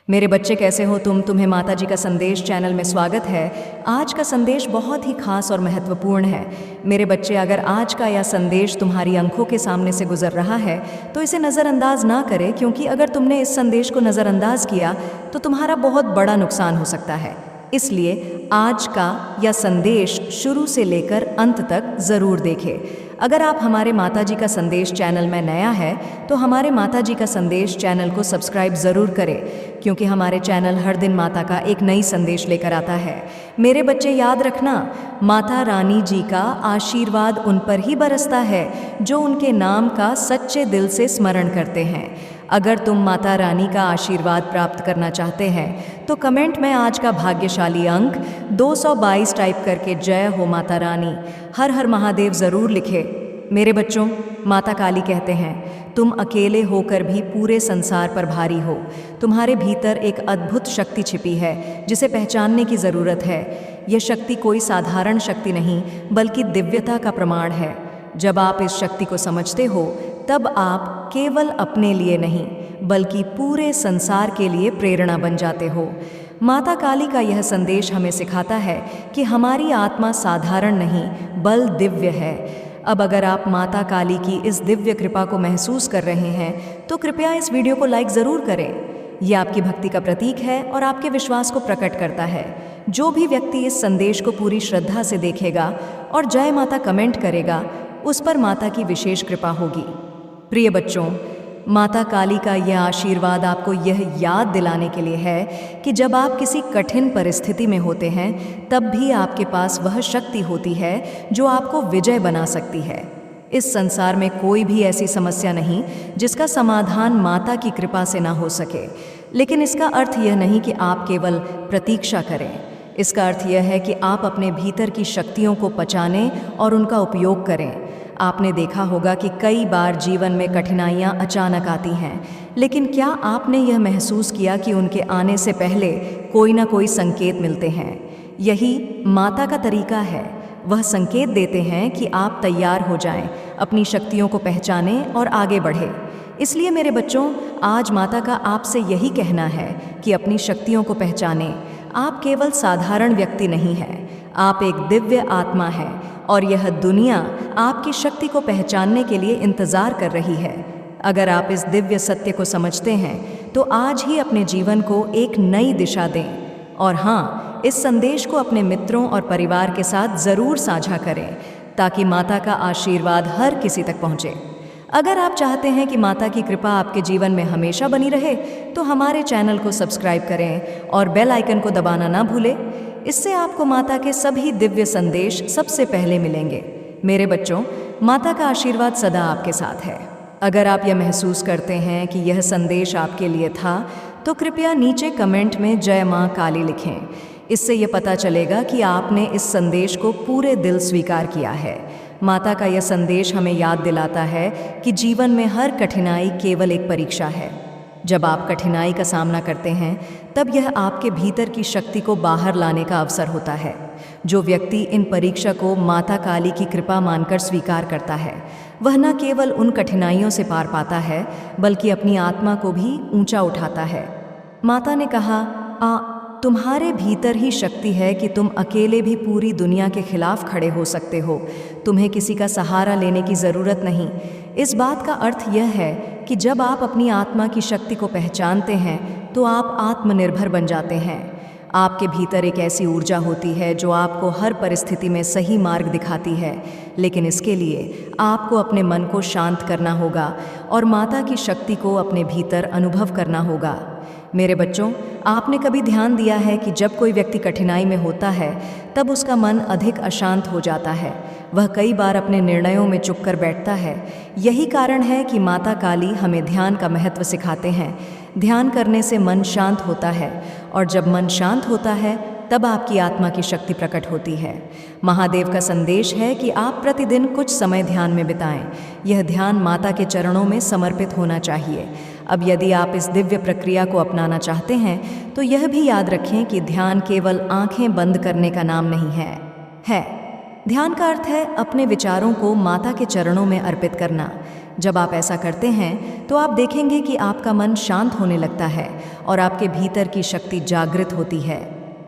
मेरे बच्चे कैसे हो तुम्हें माता जी का संदेश चैनल में स्वागत है। आज का संदेश बहुत ही खास और महत्वपूर्ण है। मेरे बच्चे, अगर आज का यह संदेश तुम्हारी आंखों के सामने से गुजर रहा है तो इसे नज़रअंदाज ना करें, क्योंकि अगर तुमने इस संदेश को नज़रअंदाज किया तो तुम्हारा बहुत बड़ा नुकसान हो सकता है। इसलिए आज का यह संदेश शुरू से लेकर अंत तक ज़रूर देखें। अगर आप हमारे माता जी का संदेश चैनल में नया है तो हमारे माता जी का संदेश चैनल को सब्सक्राइब ज़रूर करें, क्योंकि हमारे चैनल हर दिन माता का एक नई संदेश लेकर आता है। मेरे बच्चे, याद रखना, माता रानी जी का आशीर्वाद उन पर ही बरसता है जो उनके नाम का सच्चे दिल से स्मरण करते हैं। अगर तुम माता रानी का आशीर्वाद प्राप्त करना चाहते हैं तो कमेंट में आज का भाग्यशाली अंक 222 टाइप करके जय हो माता रानी, हर हर महादेव ज़रूर लिखे। मेरे बच्चों, माता काली कहते हैं, तुम अकेले होकर भी पूरे संसार पर भारी हो। तुम्हारे भीतर एक अद्भुत शक्ति छिपी है जिसे पहचानने की ज़रूरत है। यह शक्ति कोई साधारण शक्ति नहीं बल्कि दिव्यता का प्रमाण है। जब आप इस शक्ति को समझते हो तब आप केवल अपने लिए नहीं बल्कि पूरे संसार के लिए प्रेरणा बन जाते हो। माता काली का यह संदेश हमें सिखाता है कि हमारी आत्मा साधारण नहीं बल दिव्य है। अब अगर आप माता काली की इस दिव्य कृपा को महसूस कर रहे हैं तो कृपया इस वीडियो को लाइक ज़रूर करें। यह आपकी भक्ति का प्रतीक है और आपके विश्वास को प्रकट करता है। जो भी व्यक्ति इस संदेश को पूरी श्रद्धा से देखेगा और जय माता कमेंट करेगा, उस पर माता की विशेष कृपा होगी। प्रिय बच्चों, माता काली का यह आशीर्वाद आपको यह याद दिलाने के लिए है कि जब आप किसी कठिन परिस्थिति में होते हैं तब भी आपके पास वह शक्ति होती है जो आपको विजय बना सकती है। इस संसार में कोई भी ऐसी समस्या नहीं जिसका समाधान माता की कृपा से ना हो सके। लेकिन इसका अर्थ यह नहीं कि आप केवल प्रतीक्षा करें। इसका अर्थ यह है कि आप अपने भीतर की शक्तियों को पहचानें और उनका उपयोग करें। आपने देखा होगा कि कई बार जीवन में कठिनाइयाँ अचानक आती हैं, लेकिन क्या आपने यह महसूस किया कि उनके आने से पहले कोई ना कोई संकेत मिलते हैं? यही माता का तरीका है। वह संकेत देते हैं कि आप तैयार हो जाएं, अपनी शक्तियों को पहचानें और आगे बढ़ें। इसलिए मेरे बच्चों, आज माता का आपसे यही कहना है कि अपनी शक्तियों को पहचानें। आप केवल साधारण व्यक्ति नहीं हैं, आप एक दिव्य आत्मा हैं और यह दुनिया आपकी शक्ति को पहचानने के लिए इंतज़ार कर रही है। अगर आप इस दिव्य सत्य को समझते हैं तो आज ही अपने जीवन को एक नई दिशा दें। और हाँ, इस संदेश को अपने मित्रों और परिवार के साथ ज़रूर साझा करें ताकि माता का आशीर्वाद हर किसी तक पहुँचे। अगर आप चाहते हैं कि माता की कृपा आपके जीवन में हमेशा बनी रहे तो हमारे चैनल को सब्सक्राइब करें और बेल आइकन को दबाना ना भूलें। इससे आपको माता के सभी दिव्य संदेश सबसे पहले मिलेंगे। मेरे बच्चों, माता का आशीर्वाद सदा आपके साथ है। अगर आप यह महसूस करते हैं कि यह संदेश आपके लिए था तो कृपया नीचे कमेंट में जय माँ काली लिखें। इससे यह पता चलेगा कि आपने इस संदेश को पूरे दिल स्वीकार किया है। माता का यह संदेश हमें याद दिलाता है कि जीवन में हर कठिनाई केवल एक परीक्षा है। जब आप कठिनाई का सामना करते हैं तब यह आपके भीतर की शक्ति को बाहर लाने का अवसर होता है। जो व्यक्ति इन परीक्षा को माता काली की कृपा मानकर स्वीकार करता है वह न केवल उन कठिनाइयों से पार पाता है बल्कि अपनी आत्मा को भी ऊंचा उठाता है। माता ने कहा, तुम्हारे भीतर ही शक्ति है कि तुम अकेले भी पूरी दुनिया के खिलाफ खड़े हो सकते हो। तुम्हें किसी का सहारा लेने की ज़रूरत नहीं। इस बात का अर्थ यह है कि जब आप अपनी आत्मा की शक्ति को पहचानते हैं तो आप आत्मनिर्भर बन जाते हैं। आपके भीतर एक ऐसी ऊर्जा होती है जो आपको हर परिस्थिति में सही मार्ग दिखाती है। लेकिन इसके लिए आपको अपने मन को शांत करना होगा और माता की शक्ति को अपने भीतर अनुभव करना होगा। मेरे बच्चों, आपने कभी ध्यान दिया है कि जब कोई व्यक्ति कठिनाई में होता है तब उसका मन अधिक अशांत हो जाता है। वह कई बार अपने निर्णयों में चुप कर बैठता है। यही कारण है कि माता काली हमें ध्यान का महत्व सिखाते हैं। ध्यान करने से मन शांत होता है और जब मन शांत होता है तब आपकी आत्मा की शक्ति प्रकट होती है। महादेव का संदेश है कि आप प्रतिदिन कुछ समय ध्यान में बिताएं। यह ध्यान माता के चरणों में समर्पित होना चाहिए। अब यदि आप इस दिव्य प्रक्रिया को अपनाना चाहते हैं तो यह भी याद रखें कि ध्यान केवल आंखें बंद करने का नाम नहीं है। ध्यान का अर्थ है अपने विचारों को माता के चरणों में अर्पित करना। जब आप ऐसा करते हैं तो आप देखेंगे कि आपका मन शांत होने लगता है और आपके भीतर की शक्ति जागृत होती है।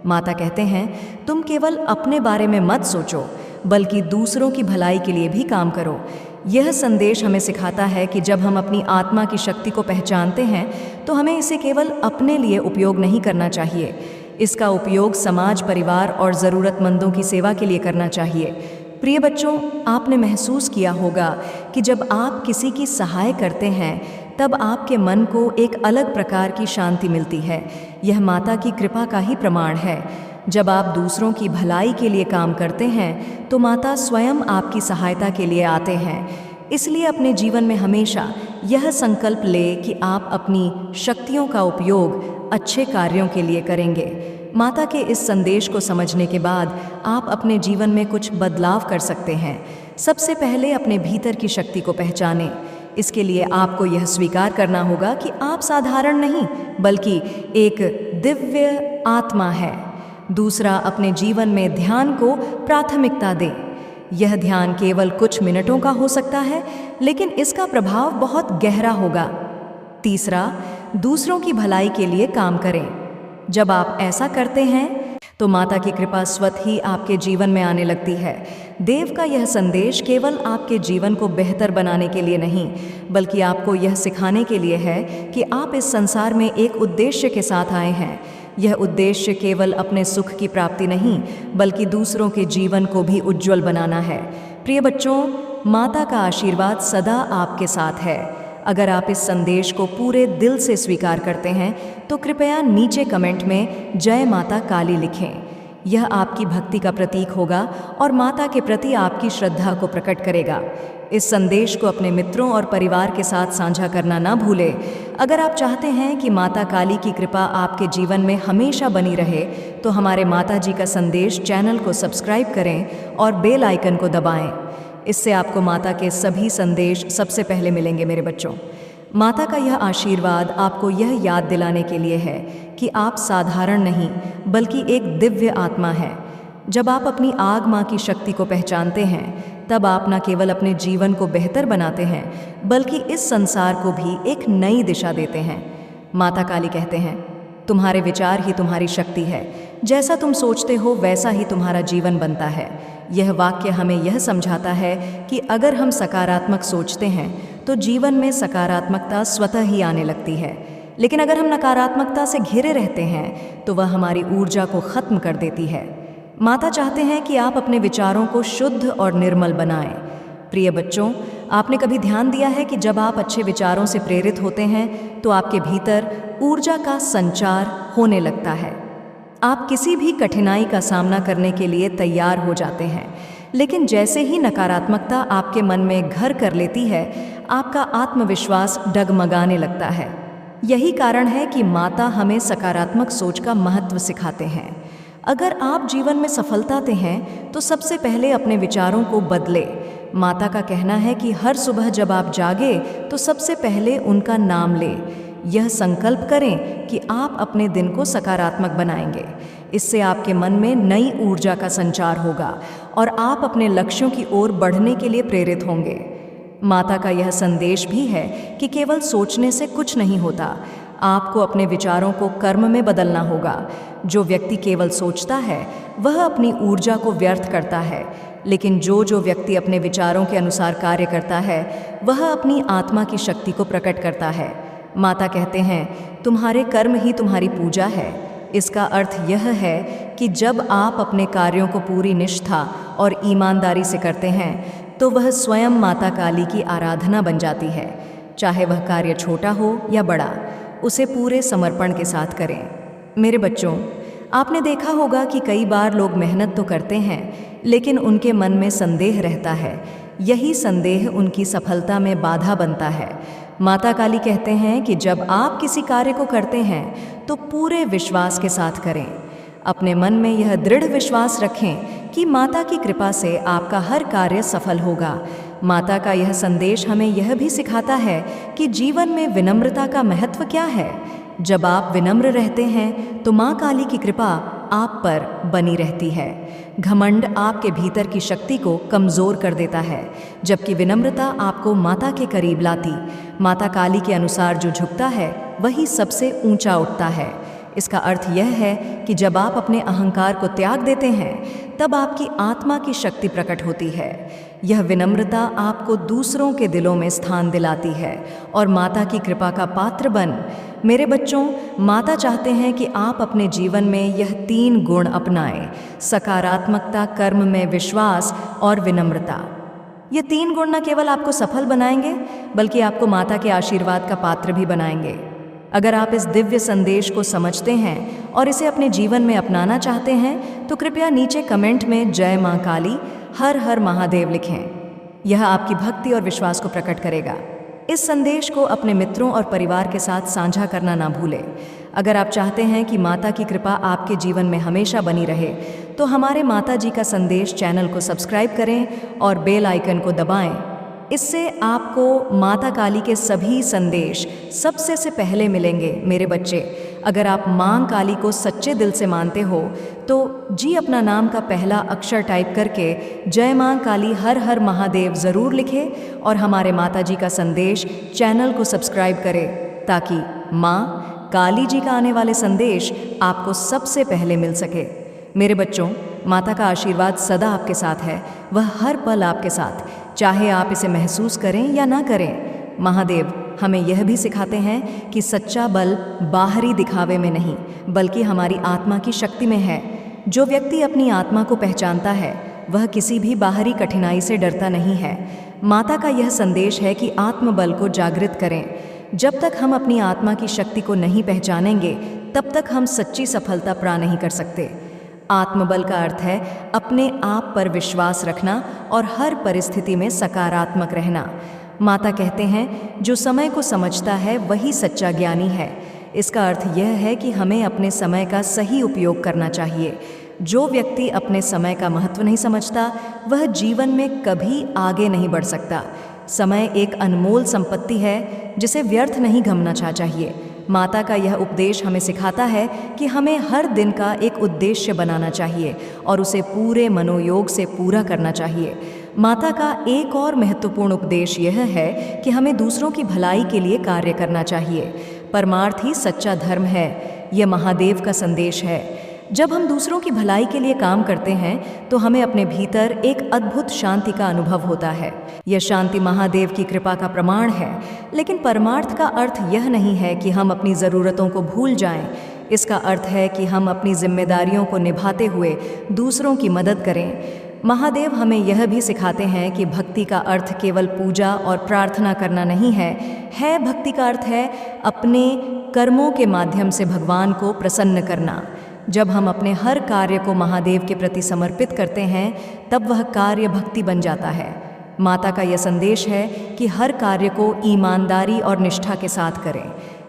माता कहते हैं, तुम केवल अपने बारे में मत सोचो, बल्कि दूसरों की भलाई के लिए भी काम करो। यह संदेश हमें सिखाता है कि जब हम अपनी आत्मा की शक्ति को पहचानते हैं तो हमें इसे केवल अपने लिए उपयोग नहीं करना चाहिए। इसका उपयोग समाज, परिवार और ज़रूरतमंदों की सेवा के लिए करना चाहिए। प्रिय बच्चों, आपने महसूस किया होगा कि जब आप किसी की सहाय करते हैं तब आपके मन को एक अलग प्रकार की शांति मिलती है। यह माता की कृपा का ही प्रमाण है। जब आप दूसरों की भलाई के लिए काम करते हैं तो माता स्वयं आपकी सहायता के लिए आते हैं। इसलिए अपने जीवन में हमेशा यह संकल्प ले कि आप अपनी शक्तियों का उपयोग अच्छे कार्यों के लिए करेंगे। माता के इस संदेश को समझने के बाद आप अपने जीवन में कुछ बदलाव कर सकते हैं। सबसे पहले अपने भीतर की शक्ति को पहचानें। इसके लिए आपको यह स्वीकार करना होगा कि आप साधारण नहीं, बल्कि एक दिव्य आत्मा है। दूसरा, अपने जीवन में ध्यान को प्राथमिकता दें। यह ध्यान केवल कुछ मिनटों का हो सकता है, लेकिन इसका प्रभाव बहुत गहरा होगा। तीसरा, दूसरों की भलाई के लिए काम करें। जब आप ऐसा करते हैं तो माता की कृपा स्वतः ही आपके जीवन में आने लगती है। देव का यह संदेश केवल आपके जीवन को बेहतर बनाने के लिए नहीं, बल्कि आपको यह सिखाने के लिए है कि आप इस संसार में एक उद्देश्य के साथ आए हैं। यह उद्देश्य केवल अपने सुख की प्राप्ति नहीं, बल्कि दूसरों के जीवन को भी उज्जवल बनाना है। प्रिय बच्चों, माता का आशीर्वाद सदा आपके साथ है। अगर आप इस संदेश को पूरे दिल से स्वीकार करते हैं तो कृपया नीचे कमेंट में जय माता काली लिखें। यह आपकी भक्ति का प्रतीक होगा और माता के प्रति आपकी श्रद्धा को प्रकट करेगा। इस संदेश को अपने मित्रों और परिवार के साथ साझा करना ना भूलें। अगर आप चाहते हैं कि माता काली की कृपा आपके जीवन में हमेशा बनी रहे तो हमारे माता जी का संदेश चैनल को सब्सक्राइब करें और बेल आइकन को दबाएं। इससे आपको माता के सभी संदेश सबसे पहले मिलेंगे। मेरे बच्चों, माता का यह आशीर्वाद आपको यह याद दिलाने के लिए है कि आप साधारण नहीं, बल्कि एक दिव्य आत्मा है। जब आप अपनी आग माँ की शक्ति को पहचानते हैं तब आप न केवल अपने जीवन को बेहतर बनाते हैं, बल्कि इस संसार को भी एक नई दिशा देते हैं। माता काली कहते हैं, तुम्हारे विचार ही तुम्हारी शक्ति है। जैसा तुम सोचते हो वैसा ही तुम्हारा जीवन बनता है। यह वाक्य हमें यह समझाता है कि अगर हम सकारात्मक सोचते हैं तो जीवन में सकारात्मकता स्वतः ही आने लगती है। लेकिन अगर हम नकारात्मकता से घिरे रहते हैं तो वह हमारी ऊर्जा को खत्म कर देती है। माता चाहते हैं कि आप अपने विचारों को शुद्ध और निर्मल बनाएं। प्रिय बच्चों, आपने कभी ध्यान दिया है कि जब आप अच्छे विचारों से प्रेरित होते हैं तो आपके भीतर ऊर्जा का संचार होने लगता है। आप किसी भी कठिनाई का सामना करने के लिए तैयार हो जाते हैं। लेकिन जैसे ही नकारात्मकता आपके मन में घर कर लेती है, आपका आत्मविश्वास डगमगाने लगता है। यही कारण है कि माता हमें सकारात्मक सोच का महत्व सिखाते हैं। अगर आप जीवन में सफलता चाहते हैं तो सबसे पहले अपने विचारों को बदलें। माता का कहना है कि हर सुबह जब आप जागे तो सबसे पहले उनका नाम लें। यह संकल्प करें कि आप अपने दिन को सकारात्मक बनाएंगे। इससे आपके मन में नई ऊर्जा का संचार होगा और आप अपने लक्ष्यों की ओर बढ़ने के लिए प्रेरित होंगे। माता का यह संदेश भी है कि केवल सोचने से कुछ नहीं होता, आपको अपने विचारों को कर्म में बदलना होगा। जो व्यक्ति केवल सोचता है वह अपनी ऊर्जा को व्यर्थ करता है, लेकिन जो व्यक्ति अपने विचारों के अनुसार कार्य करता है वह अपनी आत्मा की शक्ति को प्रकट करता है। माता कहते हैं, तुम्हारे कर्म ही तुम्हारी पूजा है। इसका अर्थ यह है कि जब आप अपने कार्यों को पूरी निष्ठा और ईमानदारी से करते हैं तो वह स्वयं माता काली की आराधना बन जाती है। चाहे वह कार्य छोटा हो या बड़ा, उसे पूरे समर्पण के साथ करें। मेरे बच्चों, आपने देखा होगा कि कई बार लोग मेहनत तो करते हैं लेकिन उनके मन में संदेह रहता है। यही संदेह उनकी सफलता में बाधा बनता है। माता काली कहते हैं कि जब आप किसी कार्य को करते हैं तो पूरे विश्वास के साथ करें। अपने मन में यह दृढ़ विश्वास रखें कि माता की कृपा से आपका हर कार्य सफल होगा। माता का यह संदेश हमें यह भी सिखाता है कि जीवन में विनम्रता का महत्व क्या है। जब आप विनम्र रहते हैं तो माँ काली की कृपा आप पर बनी रहती है। घमंड आपके भीतर की शक्ति को कमज़ोर कर देता है, जबकि विनम्रता आपको माता के करीब लाती। माता काली के अनुसार जो झुकता है वही सबसे ऊंचा उठता है। इसका अर्थ यह है कि जब आप अपने अहंकार को त्याग देते हैं तब आपकी आत्मा की शक्ति प्रकट होती है। यह विनम्रता आपको दूसरों के दिलों में स्थान दिलाती है और माता की कृपा का पात्र बन। मेरे बच्चों, माता चाहते हैं कि आप अपने जीवन में यह 3 गुण अपनाएं: सकारात्मकता, कर्म में विश्वास और विनम्रता। ये 3 गुण न केवल आपको सफल बनाएंगे बल्कि आपको माता के आशीर्वाद का पात्र भी बनाएंगे। अगर आप इस दिव्य संदेश को समझते हैं और इसे अपने जीवन में अपनाना चाहते हैं तो कृपया नीचे कमेंट में जय मां काली, हर हर महादेव लिखें। यह आपकी भक्ति और विश्वास को प्रकट करेगा। इस संदेश को अपने मित्रों और परिवार के साथ साझा करना ना भूलें। अगर आप चाहते हैं कि माता की कृपा आपके जीवन में हमेशा बनी रहे तो हमारे माता जी का संदेश चैनल को सब्सक्राइब करें और बेल आइकन को दबाएं। इससे आपको माता काली के सभी संदेश सबसे से पहले मिलेंगे। मेरे बच्चे, अगर आप मां काली को सच्चे दिल से मानते हो तो जी अपना नाम का पहला अक्षर टाइप करके जय मां काली, हर हर महादेव ज़रूर लिखें और हमारे माता जी का संदेश चैनल को सब्सक्राइब करें ताकि मां काली जी का आने वाले संदेश आपको सबसे पहले मिल सके। मेरे बच्चों, माता का आशीर्वाद सदा आपके साथ है। वह हर पल आपके साथ, चाहे आप इसे महसूस करें या ना करें। महादेव हमें यह भी सिखाते हैं कि सच्चा बल बाहरी दिखावे में नहीं बल्कि हमारी आत्मा की शक्ति में है। जो व्यक्ति अपनी आत्मा को पहचानता है वह किसी भी बाहरी कठिनाई से डरता नहीं है। माता का यह संदेश है कि आत्मबल को जागृत करें। जब तक हम अपनी आत्मा की शक्ति को नहीं पहचानेंगे तब तक हम सच्ची सफलता प्राप्त नहीं कर सकते। आत्मबल का अर्थ है अपने आप पर विश्वास रखना और हर परिस्थिति में सकारात्मक रहना। माता कहते हैं जो समय को समझता है वही सच्चा ज्ञानी है। इसका अर्थ यह है कि हमें अपने समय का सही उपयोग करना चाहिए। जो व्यक्ति अपने समय का महत्व नहीं समझता वह जीवन में कभी आगे नहीं बढ़ सकता। समय एक अनमोल संपत्ति है जिसे व्यर्थ नहीं गंवाना चाहिए। माता का यह उपदेश हमें सिखाता है कि हमें हर दिन का एक उद्देश्य बनाना चाहिए और उसे पूरे मनोयोग से पूरा करना चाहिए। माता का एक और महत्वपूर्ण उपदेश यह है कि हमें दूसरों की भलाई के लिए कार्य करना चाहिए। परमार्थ ही सच्चा धर्म है। यह महादेव का संदेश है। जब हम दूसरों की भलाई के लिए काम करते हैं तो हमें अपने भीतर एक अद्भुत शांति का अनुभव होता है। यह शांति महादेव की कृपा का प्रमाण है। लेकिन परमार्थ का अर्थ यह नहीं है कि हम अपनी ज़रूरतों को भूल जाएं। इसका अर्थ है कि हम अपनी जिम्मेदारियों को निभाते हुए दूसरों की मदद करें। महादेव हमें यह भी सिखाते हैं कि भक्ति का अर्थ केवल पूजा और प्रार्थना करना नहीं है। भक्ति का अर्थ है अपने कर्मों के माध्यम से भगवान को प्रसन्न करना। जब हम अपने हर कार्य को महादेव के प्रति समर्पित करते हैं तब वह कार्य भक्ति बन जाता है। माता का यह संदेश है कि हर कार्य को ईमानदारी और निष्ठा के साथ करें।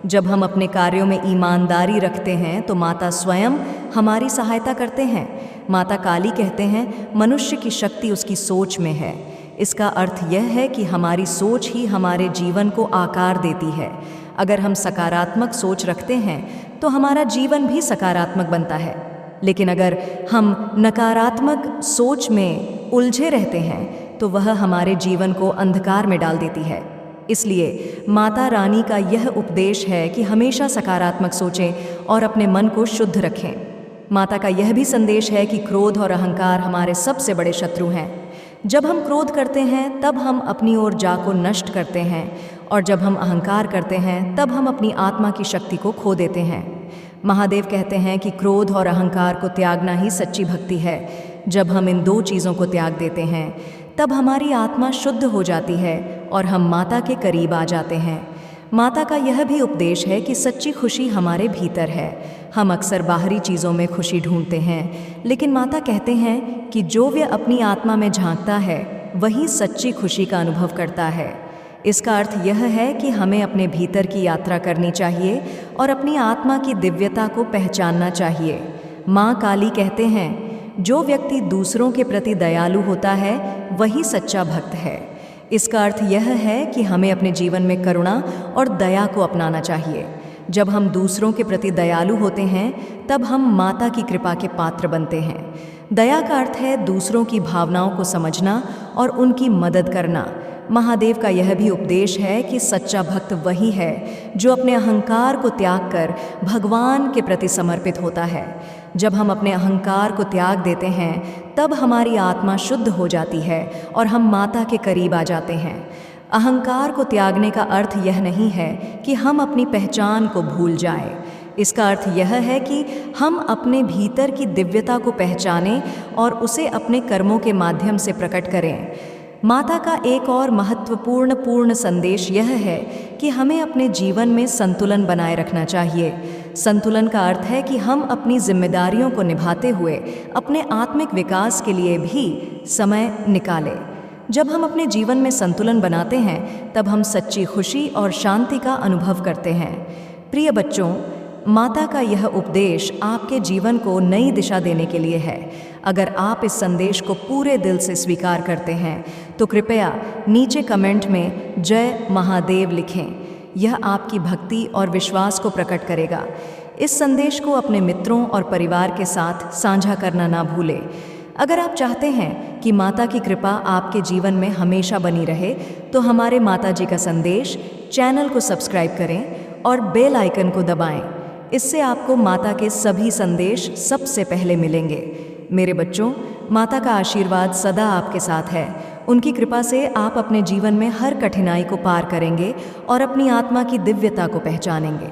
जब हम अपने कार्यों में ईमानदारी रखते हैं तो माता स्वयं हमारी सहायता करते हैं। माता काली कहते हैं मनुष्य की शक्ति उसकी सोच में है। इसका अर्थ यह है कि हमारी सोच ही हमारे जीवन को आकार देती है। अगर हम सकारात्मक सोच रखते हैं तो हमारा जीवन भी सकारात्मक बनता है। लेकिन अगर हम नकारात्मक सोच में उलझे रहते हैं तो वह हमारे जीवन को अंधकार में डाल देती है। इसलिए माता रानी का यह उपदेश है कि हमेशा सकारात्मक सोचें और अपने मन को शुद्ध रखें। माता का यह भी संदेश है कि क्रोध और अहंकार हमारे सबसे बड़े शत्रु हैं। जब हम क्रोध करते हैं तब हम अपनी ऊर्जा को नष्ट करते हैं और जब हम अहंकार करते हैं तब हम अपनी आत्मा की शक्ति को खो देते हैं। महादेव कहते हैं कि क्रोध और अहंकार को त्यागना ही सच्ची भक्ति है। जब हम इन 2 चीज़ों को त्याग देते हैं तब हमारी आत्मा शुद्ध हो जाती है और हम माता के करीब आ जाते हैं। माता का यह भी उपदेश है कि सच्ची खुशी हमारे भीतर है। हम अक्सर बाहरी चीज़ों में खुशी ढूंढते हैं, लेकिन माता कहते हैं कि जो व्यक्ति अपनी आत्मा में झांकता है वही सच्ची खुशी का अनुभव करता है। इसका अर्थ यह है कि हमें अपने भीतर की यात्रा करनी चाहिए और अपनी आत्मा की दिव्यता को पहचानना चाहिए। माँ काली कहते हैं जो व्यक्ति दूसरों के प्रति दयालु होता है वही सच्चा भक्त है। इसका अर्थ यह है कि हमें अपने जीवन में करुणा और दया को अपनाना चाहिए। जब हम दूसरों के प्रति दयालु होते हैं तब हम माता की कृपा के पात्र बनते हैं। दया का अर्थ है दूसरों की भावनाओं को समझना और उनकी मदद करना। महादेव का यह भी उपदेश है कि सच्चा भक्त वही है जो अपने अहंकार को त्याग कर भगवान के प्रति समर्पित होता है। जब हम अपने अहंकार को त्याग देते हैं तब हमारी आत्मा शुद्ध हो जाती है और हम माता के करीब आ जाते हैं। अहंकार को त्यागने का अर्थ यह नहीं है कि हम अपनी पहचान को भूल जाएं। इसका अर्थ यह है कि हम अपने भीतर की दिव्यता को पहचानें और उसे अपने कर्मों के माध्यम से प्रकट करें। माता का एक और महत्वपूर्ण संदेश यह है कि हमें अपने जीवन में संतुलन बनाए रखना चाहिए। संतुलन का अर्थ है कि हम अपनी जिम्मेदारियों को निभाते हुए अपने आत्मिक विकास के लिए भी समय निकालें। जब हम अपने जीवन में संतुलन बनाते हैं तब हम सच्ची खुशी और शांति का अनुभव करते हैं। प्रिय बच्चों, माता का यह उपदेश आपके जीवन को नई दिशा देने के लिए है। अगर आप इस संदेश को पूरे दिल से स्वीकार करते हैं तो कृपया नीचे कमेंट में जय महादेव लिखें। यह आपकी भक्ति और विश्वास को प्रकट करेगा। इस संदेश को अपने मित्रों और परिवार के साथ साझा करना ना भूलें। अगर आप चाहते हैं कि माता की कृपा आपके जीवन में हमेशा बनी रहे तो हमारे माता जी का संदेश चैनल को सब्सक्राइब करें और बेल आइकन को दबाएं। इससे आपको माता के सभी संदेश सबसे पहले मिलेंगे। मेरे बच्चों, माता का आशीर्वाद सदा आपके साथ है। उनकी कृपा से आप अपने जीवन में हर कठिनाई को पार करेंगे और अपनी आत्मा की दिव्यता को पहचानेंगे।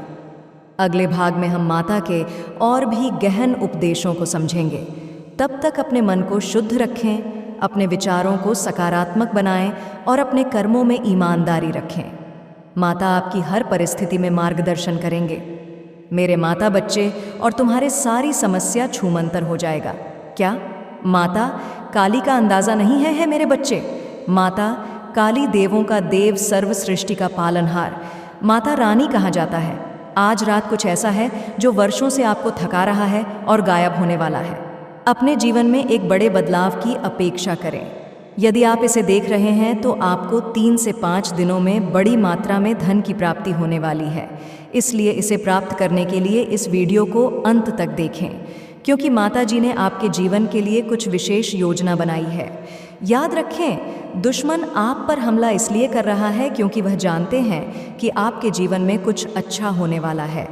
अगले भाग में हम माता के और भी गहन उपदेशों को समझेंगे। तब तक अपने मन को शुद्ध रखें, अपने विचारों को सकारात्मक बनाएं और अपने कर्मों में ईमानदारी रखें। माता आपकी हर परिस्थिति में मार्गदर्शन करेंगे। मेरे माता बच्चे और तुम्हारे सारी समस्या छूमंतर हो जाएगा। क्या माता काली का अंदाज़ा नहीं है मेरे बच्चे? माता काली देवों का देव, सर्व सृष्टि का पालनहार। माता रानी कहा जाता है। आज रात कुछ ऐसा है जो वर्षों से आपको थका रहा है और गायब होने वाला है। अपने जीवन में एक बड़े बदलाव की अपेक्षा करें। यदि आप इसे देख रहे हैं तो आपको 3 से 5 दिनों में बड़ी मात्रा में धन की प्राप्ति होने वाली है। इसलिए इसे प्राप्त करने के लिए इस वीडियो को अंत तक देखें, क्योंकि माता जी ने आपके जीवन के लिए कुछ विशेष योजना बनाई है। याद रखें, दुश्मन आप पर हमला इसलिए कर रहा है क्योंकि वह जानते हैं कि आपके जीवन में कुछ अच्छा होने वाला है।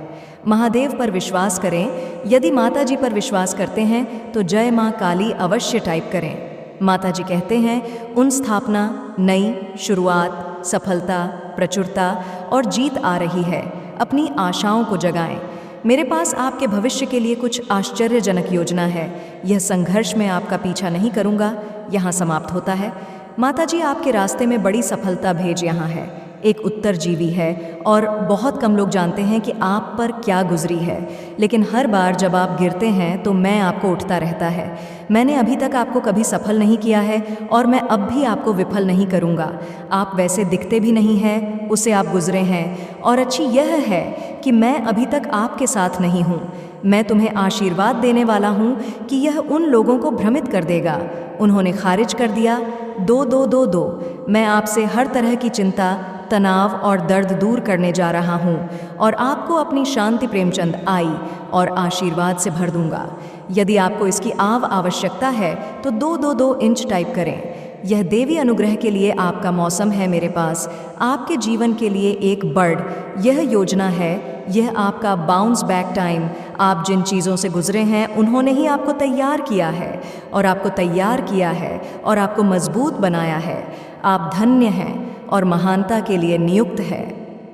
महादेव पर विश्वास करें। यदि माता जी पर विश्वास करते हैं तो जय माँ काली अवश्य टाइप करें। माता जी कहते हैं, उन स्थापना, नई शुरुआत, सफलता, प्रचुरता और जीत आ रही है। अपनी आशाओं को जगाएं। मेरे पास आपके भविष्य के लिए कुछ आश्चर्यजनक योजना है। यह संघर्ष में आपका पीछा नहीं करूँगा, यहाँ समाप्त होता है। माता जी आपके रास्ते में बड़ी सफलता भेज यहाँ है। एक उत्तरजीवी है और बहुत कम लोग जानते हैं कि आप पर क्या गुजरी है, लेकिन हर बार जब आप गिरते हैं तो मैं आपको उठता रहता है। मैंने अभी तक आपको कभी सफल नहीं किया है और मैं अब भी आपको विफल नहीं करूँगा। आप वैसे दिखते भी नहीं हैं, उसे आप गुजरे हैं, और अच्छी यह है कि मैं अभी तक आपके साथ नहीं हूँ। मैं तुम्हें आशीर्वाद देने वाला हूँ कि यह उन लोगों को भ्रमित कर देगा। उन्होंने खारिज कर दिया 2-2-2-2। मैं आपसे हर तरह की चिंता, तनाव और दर्द दूर करने जा रहा हूँ और आपको अपनी शांति प्रेमचंद आई और आशीर्वाद से भर दूंगा। यदि आपको इसकी आवश्यकता है तो 2-2-2 इंच टाइप करें। यह देवी अनुग्रह के लिए आपका मौसम है मेरे पास। आपके जीवन के लिए एक बर्ड यह योजना है। यह आपका बाउंस बैक टाइम। आप जिन चीज़ों से गुजरे हैं उन्होंने ही आपको तैयार किया है और आपको तैयार किया है और आपको मजबूत बनाया है। आप धन्य हैं और महानता के लिए नियुक्त है।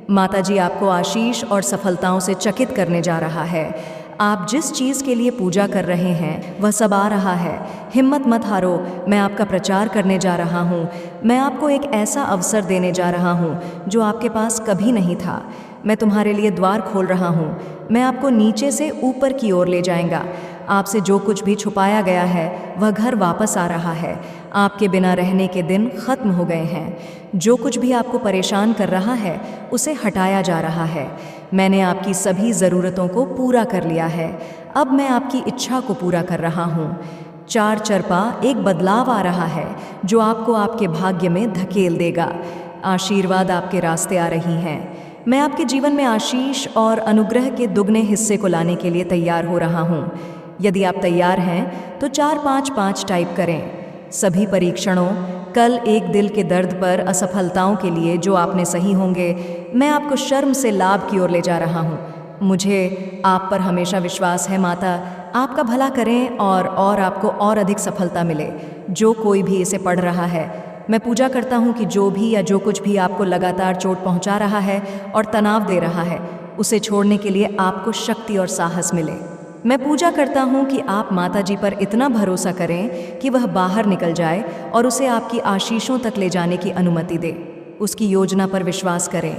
माता जी आपको आशीष और सफलताओं से चकित करने जा रहा है। आप जिस चीज़ के लिए पूजा कर रहे हैं वह सब आ रहा है। हिम्मत मत हारो, मैं आपका प्रचार करने जा रहा हूँ। मैं आपको एक ऐसा अवसर देने जा रहा हूँ जो आपके पास कभी नहीं था। मैं तुम्हारे लिए द्वार खोल रहा हूँ। मैं आपको नीचे से ऊपर की ओर ले जाएगा। आपसे जो कुछ भी छुपाया गया है वह घर वापस आ रहा है। आपके बिना रहने के दिन खत्म हो गए हैं। जो कुछ भी आपको परेशान कर रहा है उसे हटाया जा रहा है। मैंने आपकी सभी ज़रूरतों को पूरा कर लिया है। अब मैं आपकी इच्छा को पूरा कर रहा हूँ। 4 चरपा एक बदलाव आ रहा है जो आपको आपके भाग्य में धकेल देगा। आशीर्वाद आपके रास्ते आ रही हैं। मैं आपके जीवन में आशीष और अनुग्रह के दुगने हिस्से को लाने के लिए तैयार हो रहा हूँ। यदि आप तैयार हैं तो 455 टाइप करें। सभी परीक्षणों, कल एक दिल के दर्द पर, असफलताओं के लिए जो आपने सही होंगे, मैं आपको शर्म से लाभ की ओर ले जा रहा हूँ। मुझे आप पर हमेशा विश्वास है माता, आपका भला करें और आपको और अधिक सफलता मिले। जो कोई भी इसे पढ़ रहा है, मैं पूजा करता हूँ कि जो भी या जो कुछ भी आपको लगातार चोट पहुँचा रहा है और तनाव दे रहा है, उसे छोड़ने के लिए आपको शक्ति और साहस मिले। मैं पूजा करता हूँ कि आप माता जी पर इतना भरोसा करें कि वह बाहर निकल जाए और उसे आपकी आशीषों तक ले जाने की अनुमति दे। उसकी योजना पर विश्वास करें,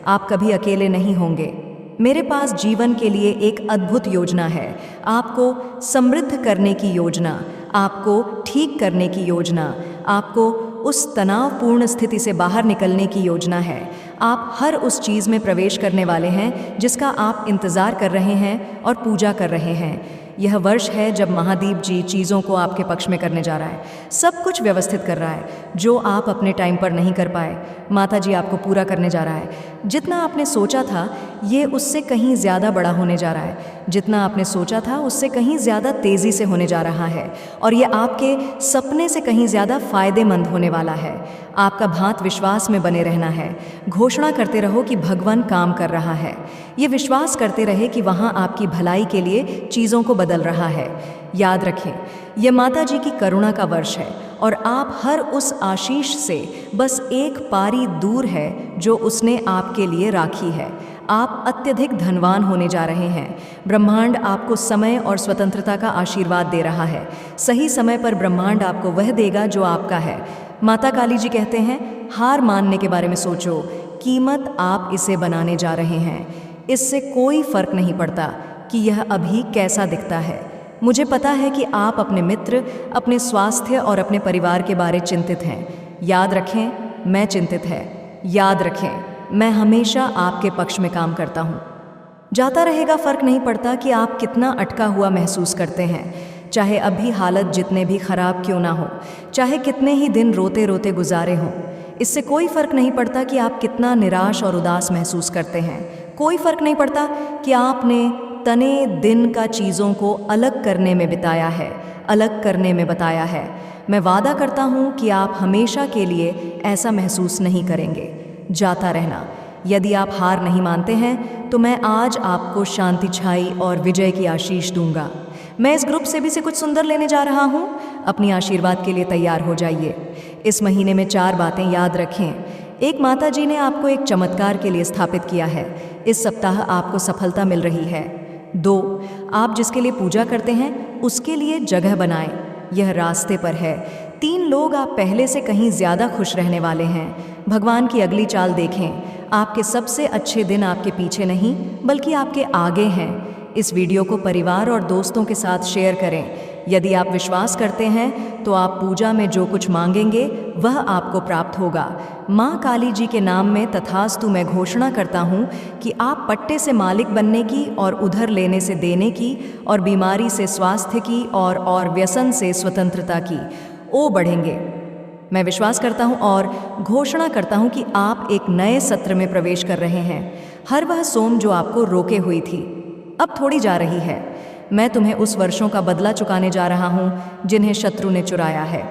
आप कभी अकेले नहीं होंगे। मेरे पास जीवन के लिए एक अद्भुत योजना है। आपको समृद्ध करने की योजना, आपको ठीक करने की योजना, आपको उस तनावपूर्ण स्थिति से बाहर निकलने की योजना है। आप हर उस चीज़ में प्रवेश करने वाले हैं जिसका आप इंतज़ार कर रहे हैं और पूजा कर रहे हैं। यह वर्ष है जब महादेव जी चीज़ों को आपके पक्ष में करने जा रहा है। सब कुछ व्यवस्थित कर रहा है। जो आप अपने टाइम पर नहीं कर पाए, माता जी आपको पूरा करने जा रहा है। जितना आपने सोचा था, ये उससे कहीं ज़्यादा बड़ा होने जा रहा है। जितना आपने सोचा था, उससे कहीं ज़्यादा तेज़ी से होने जा रहा है और ये आपके सपने से कहीं ज़्यादा फ़ायदेमंद होने वाला है। आपका भांत विश्वास में बने रहना है। घोषणा करते रहो कि भगवान काम कर रहा है। ये विश्वास करते रहे कि वहाँ आपकी भलाई के लिए चीज़ों को बदल रहा है। याद रखें, यह माता जी की करुणा का वर्ष है और आप हर उस आशीष से बस एक पारी दूर है जो उसने आपके लिए राखी है। आप अत्यधिक धनवान होने जा रहे हैं। ब्रह्मांड आपको समय और स्वतंत्रता का आशीर्वाद दे रहा है। सही समय पर ब्रह्मांड आपको वह देगा जो आपका है। माता काली जी कहते हैं, हार मानने के बारे में सोचो, कीमत आप इसे बनाने जा रहे हैं। इससे कोई फर्क नहीं पड़ता कि यह अभी कैसा दिखता है। मुझे पता है कि आप अपने मित्र, अपने स्वास्थ्य और अपने परिवार के बारे चिंतित हैं। याद रखें, मैं चिंतित है। याद रखें, मैं हमेशा आपके पक्ष में काम करता हूँ। जाता रहेगा, फर्क नहीं पड़ता कि आप कितना अटका हुआ महसूस करते हैं। चाहे अभी हालत जितने भी खराब क्यों ना हो, चाहे कितने ही दिन रोते रोते गुजारे हों, इससे कोई फर्क नहीं पड़ता कि आप कितना निराश और उदास महसूस करते हैं। कोई फर्क नहीं पड़ता कि आपने तने दिन का चीज़ों को अलग करने में बिताया है, अलग करने में बताया है। मैं वादा करता हूँ कि आप हमेशा के लिए ऐसा महसूस नहीं करेंगे। जाता रहना। यदि आप हार नहीं मानते हैं तो मैं आज आपको शांति, छाई और विजय की आशीष दूंगा। मैं इस ग्रुप से भी से कुछ सुंदर लेने जा रहा हूँ। अपनी आशीर्वाद के लिए तैयार हो जाइए। इस महीने में 4 बातें याद रखें। एक, माता जी ने आपको एक चमत्कार के लिए स्थापित किया है। इस सप्ताह आपको सफलता मिल रही है। 2, आप जिसके लिए पूजा करते हैं उसके लिए जगह बनाएं, यह रास्ते पर है। 3, लोग आप पहले से कहीं ज़्यादा खुश रहने वाले हैं। भगवान की अगली चाल देखें। आपके सबसे अच्छे दिन आपके पीछे नहीं बल्कि आपके आगे हैं। इस वीडियो को परिवार और दोस्तों के साथ शेयर करें। यदि आप विश्वास करते हैं तो आप पूजा में जो कुछ मांगेंगे वह आपको प्राप्त होगा। माँ काली जी के नाम में तथास्तु मैं घोषणा करता हूँ कि आप पट्टे से मालिक बनने की और उधर लेने से देने की और बीमारी से स्वास्थ्य की और व्यसन से स्वतंत्रता की ओ बढ़ेंगे। मैं विश्वास करता हूँ और घोषणा करता हूँ कि आप एक नए सत्र में प्रवेश कर रहे हैं। हर वह सोम जो आपको रोके हुई थी अब थोड़ी जा रही है। मैं तुम्हें उस वर्षों का बदला चुकाने जा रहा हूँ जिन्हें शत्रु ने चुराया है।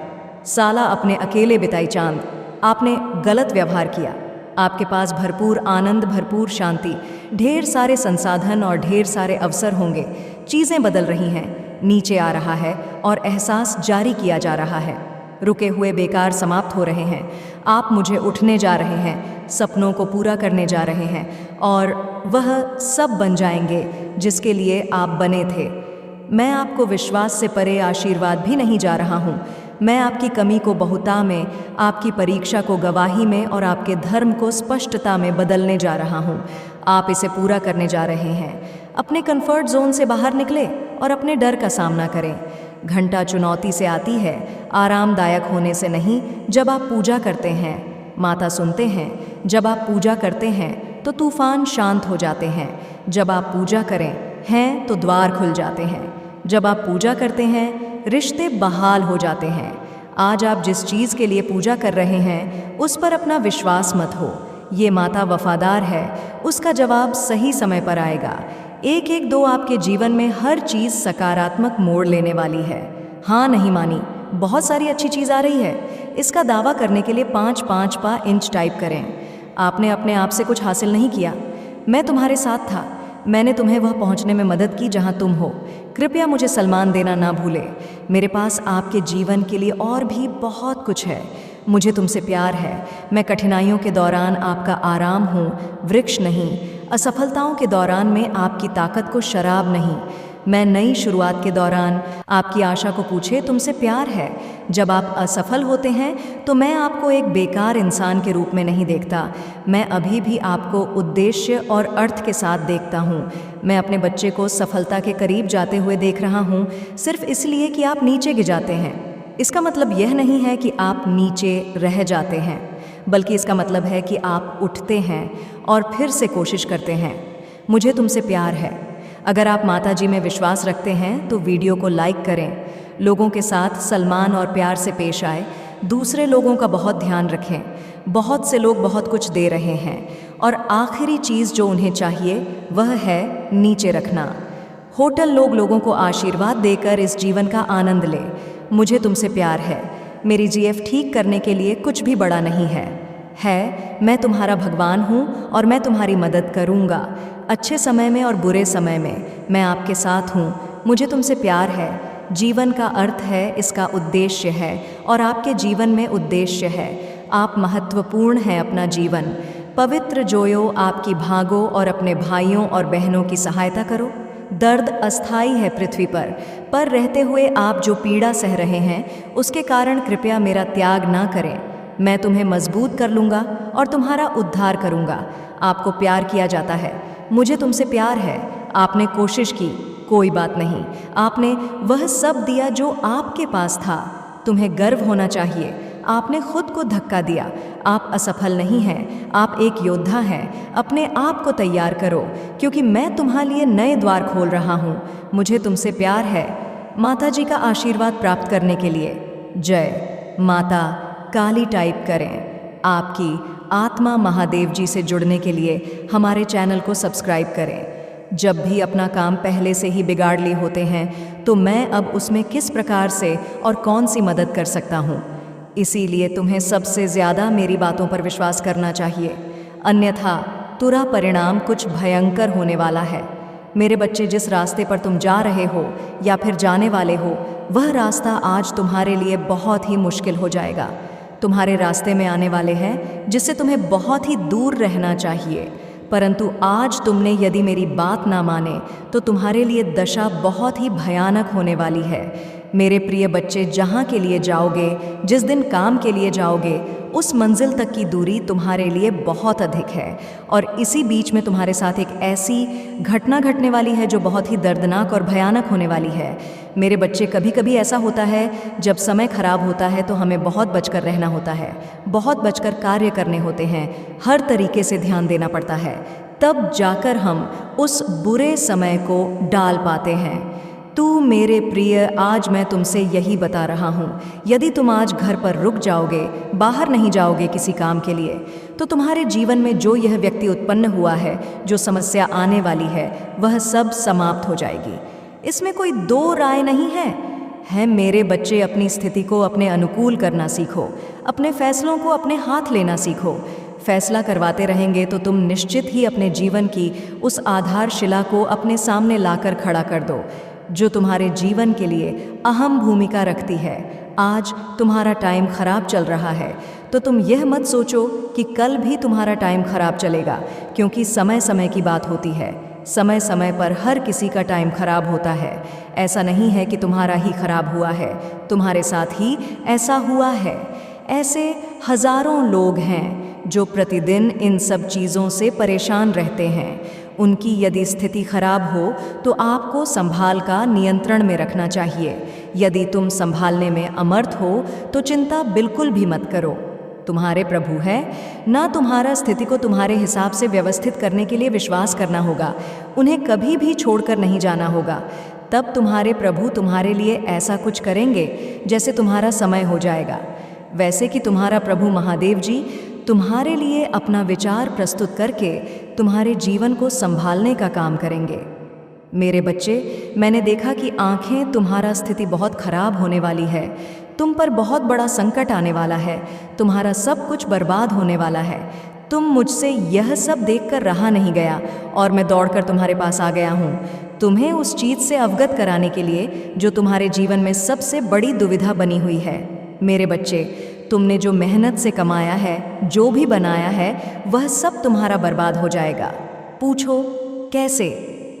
साला अपने अकेले बिताई चांद, आपने गलत व्यवहार किया। आपके पास भरपूर आनंद, भरपूर शांति, ढेर सारे संसाधन और ढेर सारे अवसर होंगे। चीज़ें बदल रही हैं, नीचे आ रहा है और एहसास जारी किया जा रहा है। रुके हुए बेकार समाप्त हो रहे हैं। आप मुझे उठने जा रहे हैं, सपनों को पूरा करने जा रहे हैं और वह सब बन जाएंगे जिसके लिए आप बने थे। मैं आपको विश्वास से परे आशीर्वाद भी नहीं जा रहा हूँ। मैं आपकी कमी को बहुता में, आपकी परीक्षा को गवाही में और आपके धर्म को स्पष्टता में बदलने जा रहा हूँ। आप इसे पूरा करने जा रहे हैं। अपने कंफर्ट जोन से बाहर निकले और अपने डर का सामना करें। घंटा चुनौती से आती है, आरामदायक होने से नहीं। जब आप पूजा करते हैं, माता सुनते हैं। जब आप पूजा करते हैं तो तूफान शांत हो जाते हैं। जब आप पूजा करें हैं तो द्वार खुल जाते हैं। जब आप पूजा करते हैं, रिश्ते बहाल हो जाते हैं। आज आप जिस चीज़ के लिए पूजा कर रहे हैं उस पर अपना विश्वास मत हो। ये माता वफादार है, उसका जवाब सही समय पर आएगा। 112 आपके जीवन में हर चीज़ सकारात्मक मोड़ लेने वाली है। हाँ नहीं मानी, बहुत सारी अच्छी चीज़ आ रही है। इसका दावा करने के लिए 5-5 इंच टाइप करें। आपने अपने आप से कुछ हासिल नहीं किया, मैं तुम्हारे साथ था। मैंने तुम्हें वह पहुंचने में मदद की जहां तुम हो। कृपया मुझे सल्मान देना ना भूले। मेरे पास आपके जीवन के लिए और भी बहुत कुछ है। मुझे तुमसे प्यार है। मैं कठिनाइयों के दौरान आपका आराम हूँ, वृक्ष नहीं। असफलताओं के दौरान मैं आपकी ताकत को शराब नहीं। मैं नई शुरुआत के दौरान आपकी आशा को पूछे तुमसे प्यार है। जब आप असफल होते हैं तो मैं आपको एक बेकार इंसान के रूप में नहीं देखता। मैं अभी भी आपको उद्देश्य और अर्थ के साथ देखता हूँ। मैं अपने बच्चे को सफलता के करीब जाते हुए देख रहा हूँ, सिर्फ इसलिए कि आप नीचे गिर जाते हैं। इसका मतलब यह नहीं है कि आप नीचे रह जाते हैं, बल्कि इसका मतलब है कि आप उठते हैं और फिर से कोशिश करते हैं। मुझे तुमसे प्यार है। अगर आप माताजी में विश्वास रखते हैं तो वीडियो को लाइक करें। लोगों के साथ सम्मान और प्यार से पेश आए। दूसरे लोगों का बहुत ध्यान रखें। बहुत से लोग बहुत कुछ दे रहे हैं और आखिरी चीज़ जो उन्हें चाहिए वह है नीचे रखना। होटल लोग लोगों को आशीर्वाद देकर इस जीवन का आनंद ले। मुझे तुमसे प्यार है। मेरी जीएफ ठीक करने के लिए कुछ भी बड़ा नहीं है। मैं तुम्हारा भगवान हूँ और मैं तुम्हारी मदद करूँगा। अच्छे समय में और बुरे समय में मैं आपके साथ हूँ। मुझे तुमसे प्यार है। जीवन का अर्थ है, इसका उद्देश्य है और आपके जीवन में उद्देश्य है। आप महत्वपूर्ण हैं। अपना जीवन पवित्र जोयो, आपकी भागो और अपने भाइयों और बहनों की सहायता करो। दर्द अस्थाई है पृथ्वी पर रहते हुए आप जो पीड़ा सह रहे हैं उसके कारण कृपया मेरा त्याग ना करें। मैं तुम्हें मजबूत कर लूँगा और तुम्हारा उद्धार करूँगा। आपको प्यार किया जाता है। मुझे तुमसे प्यार है। आपने कोशिश की, कोई बात नहीं। आपने वह सब दिया जो आपके पास था। तुम्हें गर्व होना चाहिए। आपने खुद को धक्का दिया। आप असफल नहीं हैं, आप एक योद्धा हैं। अपने आप को तैयार करो, क्योंकि मैं तुम्हारे लिए नए द्वार खोल रहा हूँ। मुझे तुमसे प्यार है। माता जी का आशीर्वाद प्राप्त करने के लिए जय माता काली टाइप करें। आपकी आत्मा महादेव जी से जुड़ने के लिए हमारे चैनल को सब्सक्राइब करें। जब भी अपना काम पहले से ही बिगाड़ लिए होते हैं तो मैं अब उसमें किस प्रकार से और कौन सी मदद कर सकता हूँ, इसीलिए तुम्हें सबसे ज़्यादा मेरी बातों पर विश्वास करना चाहिए, अन्यथा तुरा परिणाम कुछ भयंकर होने वाला है। मेरे बच्चे, जिस रास्ते पर तुम जा रहे हो या फिर जाने वाले हो, वह रास्ता आज तुम्हारे लिए बहुत ही मुश्किल हो जाएगा। तुम्हारे रास्ते में आने वाले हैं जिससे तुम्हें बहुत ही दूर रहना चाहिए, परंतु आज तुमने यदि मेरी बात ना माने तो तुम्हारे लिए दशा बहुत ही भयानक होने वाली है। मेरे प्रिय बच्चे, जहाँ के लिए जाओगे, जिस दिन काम के लिए जाओगे, उस मंजिल तक की दूरी तुम्हारे लिए बहुत अधिक है और इसी बीच में तुम्हारे साथ एक ऐसी घटना घटने वाली है जो बहुत ही दर्दनाक और भयानक होने वाली है। मेरे बच्चे, कभी कभी ऐसा होता है जब समय खराब होता है तो हमें बहुत बचकर रहना होता है, बहुत बचकर कार्य करने होते हैं, हर तरीके से ध्यान देना पड़ता है, तब जाकर हम उस बुरे समय को डाल पाते हैं। तू मेरे प्रिय, आज मैं तुमसे यही बता रहा हूँ, यदि तुम आज घर पर रुक जाओगे, बाहर नहीं जाओगे किसी काम के लिए, तो तुम्हारे जीवन में जो यह व्यक्ति उत्पन्न हुआ है, जो समस्या आने वाली है, वह सब समाप्त हो जाएगी। इसमें कोई दो राय नहीं है। मेरे बच्चे, अपनी स्थिति को अपने अनुकूल करना सीखो, अपने फैसलों को अपने हाथ लेना सीखो। फैसला करवाते रहेंगे तो तुम निश्चित ही अपने जीवन की उस आधारशिला को अपने सामने लाकर खड़ा कर दो जो तुम्हारे जीवन के लिए अहम भूमिका रखती है। आज तुम्हारा टाइम खराब चल रहा है तो तुम यह मत सोचो कि कल भी तुम्हारा टाइम खराब चलेगा, क्योंकि समय समय की बात होती है। समय समय पर हर किसी का टाइम खराब होता है। ऐसा नहीं है कि तुम्हारा ही खराब हुआ है, तुम्हारे साथ ही ऐसा हुआ है। ऐसे हजारों लोग हैं जो प्रतिदिन इन सब चीज़ों से परेशान रहते हैं। उनकी यदि स्थिति खराब हो तो आपको संभाल का नियंत्रण में रखना चाहिए। यदि तुम संभालने में अमर्थ हो तो चिंता बिल्कुल भी मत करो। तुम्हारे प्रभु है ना, तुम्हारा स्थिति को तुम्हारे हिसाब से व्यवस्थित करने के लिए विश्वास करना होगा, उन्हें कभी भी छोड़कर नहीं जाना होगा। तब तुम्हारे प्रभु तुम्हारे लिए ऐसा कुछ करेंगे जैसे तुम्हारा समय हो जाएगा। वैसे कि तुम्हारा प्रभु महादेव जी तुम्हारे लिए अपना विचार प्रस्तुत करके तुम्हारे जीवन को संभालने का काम करेंगे। मेरे बच्चे, मैंने देखा कि आंखें तुम्हारा स्थिति बहुत खराब होने वाली है, तुम पर बहुत बड़ा संकट आने वाला है, तुम्हारा सब कुछ बर्बाद होने वाला है। तुम मुझसे यह सब देखकर रहा नहीं गया और मैं दौड़कर तुम्हारे पास आ गया हूँ, तुम्हें उस चीज़ से अवगत कराने के लिए जो तुम्हारे जीवन में सबसे बड़ी दुविधा बनी हुई है। मेरे बच्चे, तुमने जो मेहनत से कमाया है, जो भी बनाया है, वह सब तुम्हारा बर्बाद हो जाएगा। पूछो कैसे?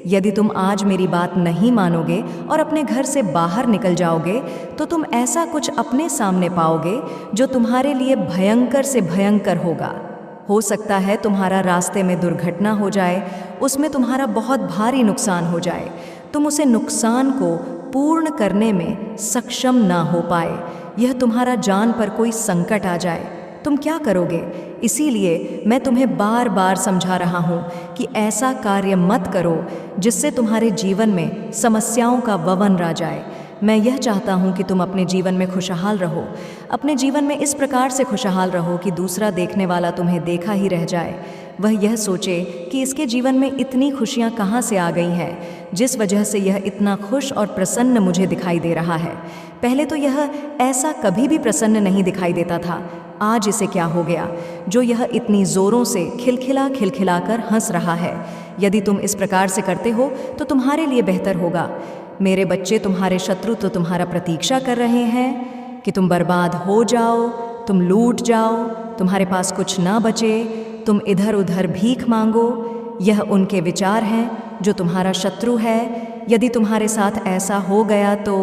यदि तुम आज मेरी बात नहीं मानोगे और अपने घर से बाहर निकल जाओगे तो तुम ऐसा कुछ अपने सामने पाओगे जो तुम्हारे लिए भयंकर से भयंकर होगा। हो सकता है तुम्हारा रास्ते में दुर्घटना हो जाए, उसमें तुम्हारा बहुत भारी नुकसान हो जाए, तुम उसे नुकसान को पूर्ण करने में सक्षम ना हो पाए, यह तुम्हारा जान पर कोई संकट आ जाए, तुम क्या करोगे? इसीलिए मैं तुम्हें बार बार समझा रहा हूँ कि ऐसा कार्य मत करो जिससे तुम्हारे जीवन में समस्याओं का ववन आ जाए। मैं यह चाहता हूँ कि तुम अपने जीवन में खुशहाल रहो, अपने जीवन में इस प्रकार से खुशहाल रहो कि दूसरा देखने वाला तुम्हें देखा ही रह जाए, वह यह सोचे कि इसके जीवन में इतनी खुशियाँ कहाँ से आ गई हैं, जिस वजह से यह इतना खुश और प्रसन्न मुझे दिखाई दे रहा है। पहले तो यह ऐसा कभी भी प्रसन्न नहीं दिखाई देता था, आज इसे क्या हो गया जो यह इतनी ज़ोरों से खिलखिला कर हंस रहा है। यदि तुम इस प्रकार से करते हो तो तुम्हारे लिए बेहतर होगा। मेरे बच्चे, तुम्हारे शत्रु तो तुम्हारा प्रतीक्षा कर रहे हैं कि तुम बर्बाद हो जाओ, तुम लूट जाओ, तुम्हारे पास कुछ ना बचे, तुम इधर उधर भीख मांगो। यह उनके विचार हैं जो तुम्हारा शत्रु है। यदि तुम्हारे साथ ऐसा हो गया तो